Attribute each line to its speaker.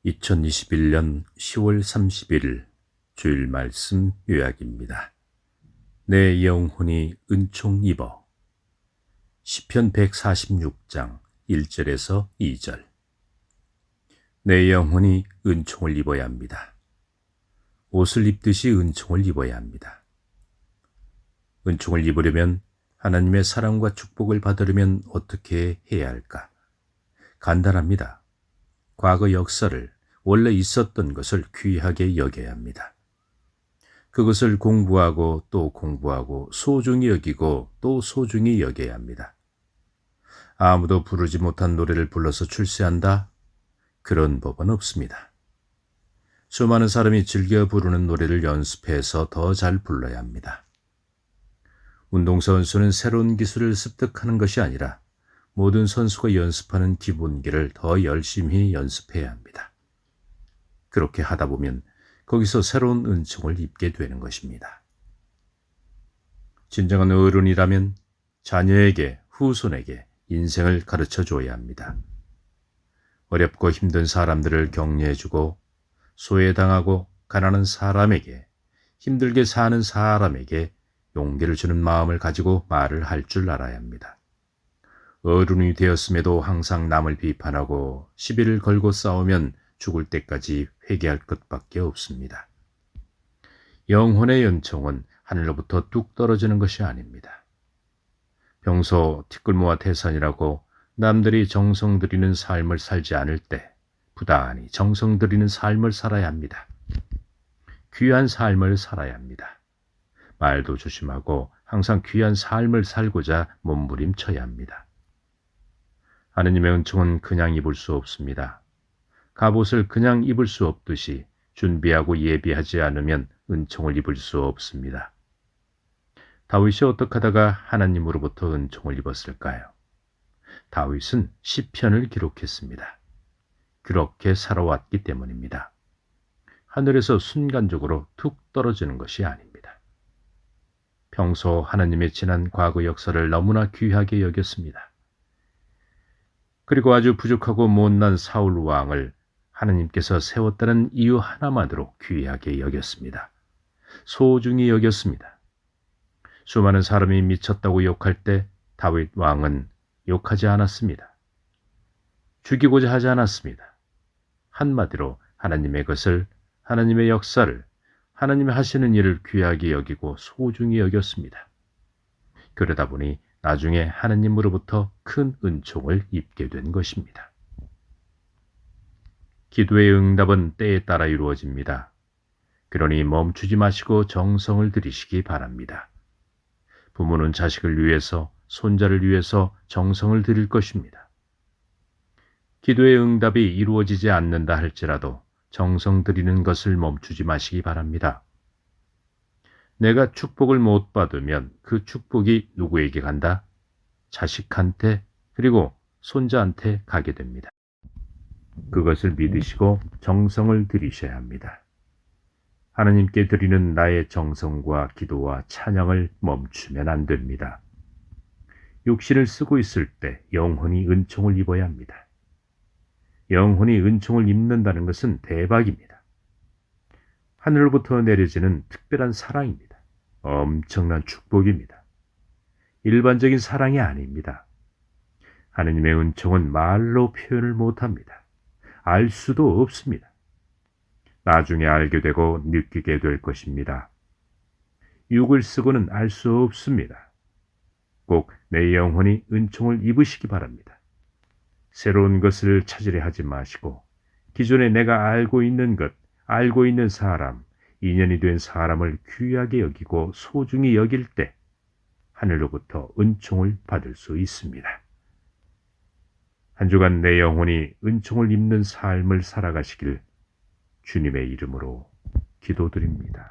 Speaker 1: 2021년 10월 31일 주일 말씀 요약입니다. 내 영혼이 은총 입어. 시편 146장 1절에서 2절. 내 영혼이 은총을 입어야 합니다. 옷을 입듯이 은총을 입어야 합니다. 은총을 입으려면, 하나님의 사랑과 축복을 받으려면 어떻게 해야 할까? 간단합니다. 과거 역사를, 원래 있었던 것을 귀하게 여겨야 합니다. 그것을 공부하고 또 공부하고 소중히 여기고 또 소중히 여겨야 합니다. 아무도 부르지 못한 노래를 불러서 출세한다? 그런 법은 없습니다. 수많은 사람이 즐겨 부르는 노래를 연습해서 더 잘 불러야 합니다. 운동선수는 새로운 기술을 습득하는 것이 아니라 모든 선수가 연습하는 기본기를 더 열심히 연습해야 합니다. 그렇게 하다 보면 거기서 새로운 은총을 입게 되는 것입니다. 진정한 어른이라면 자녀에게, 후손에게 인생을 가르쳐 줘야 합니다. 어렵고 힘든 사람들을 격려해주고, 소외당하고 가난한 사람에게, 힘들게 사는 사람에게 용기를 주는 마음을 가지고 말을 할 줄 알아야 합니다. 어른이 되었음에도 항상 남을 비판하고 시비를 걸고 싸우면 죽을 때까지 회개할 것밖에 없습니다. 영혼의 은총은 하늘로부터 뚝 떨어지는 것이 아닙니다. 평소 티끌모아 태산이라고 남들이 정성 들이는 삶을 살지 않을 때 부단히 정성 들이는 삶을 살아야 합니다. 귀한 삶을 살아야 합니다. 말도 조심하고 항상 귀한 삶을 살고자 몸부림쳐야 합니다. 하느님의 은총은 그냥 입을 수 없습니다. 갑옷을 그냥 입을 수 없듯이 준비하고 예비하지 않으면 은총을 입을 수 없습니다. 다윗이 어떻게 하다가 하나님으로부터 은총을 입었을까요? 다윗은 시편을 기록했습니다. 그렇게 살아왔기 때문입니다. 하늘에서 순간적으로 툭 떨어지는 것이 아닙니다. 평소 하나님의 지난 과거 역사를 너무나 귀하게 여겼습니다. 그리고 아주 부족하고 못난 사울 왕을 하나님께서 세웠다는 이유 하나만으로 귀하게 여겼습니다. 소중히 여겼습니다. 수많은 사람이 미쳤다고 욕할 때 다윗 왕은 욕하지 않았습니다. 죽이고자 하지 않았습니다. 한마디로 하나님의 것을, 하나님의 역사를, 하나님이 하시는 일을 귀하게 여기고 소중히 여겼습니다. 그러다 보니 나중에 하나님으로부터 큰 은총을 입게 된 것입니다. 기도의 응답은 때에 따라 이루어집니다. 그러니 멈추지 마시고 정성을 들이시기 바랍니다. 부모는 자식을 위해서, 손자를 위해서 정성을 들일 것입니다. 기도의 응답이 이루어지지 않는다 할지라도 정성 들이는 것을 멈추지 마시기 바랍니다. 내가 축복을 못 받으면 그 축복이 누구에게 간다? 자식한테, 그리고 손자한테 가게 됩니다. 그것을 믿으시고 정성을 들이셔야 합니다. 하나님께 드리는 나의 정성과 기도와 찬양을 멈추면 안 됩니다. 육신을 쓰고 있을 때 영혼이 은총을 입어야 합니다. 영혼이 은총을 입는다는 것은 대박입니다. 하늘로부터 내려지는 특별한 사랑입니다. 엄청난 축복입니다. 일반적인 사랑이 아닙니다. 하느님의 은총은 말로 표현을 못합니다. 알 수도 없습니다. 나중에 알게 되고 느끼게 될 것입니다. 육을 쓰고는 알 수 없습니다. 꼭 내 영혼이 은총을 입으시기 바랍니다. 새로운 것을 찾으려 하지 마시고 기존에 내가 알고 있는 것, 알고 있는 사람, 인연이 된 사람을 귀하게 여기고 소중히 여길 때 하늘로부터 은총을 받을 수 있습니다. 한 주간 내 영혼이 은총을 입는 삶을 살아가시길 주님의 이름으로 기도드립니다.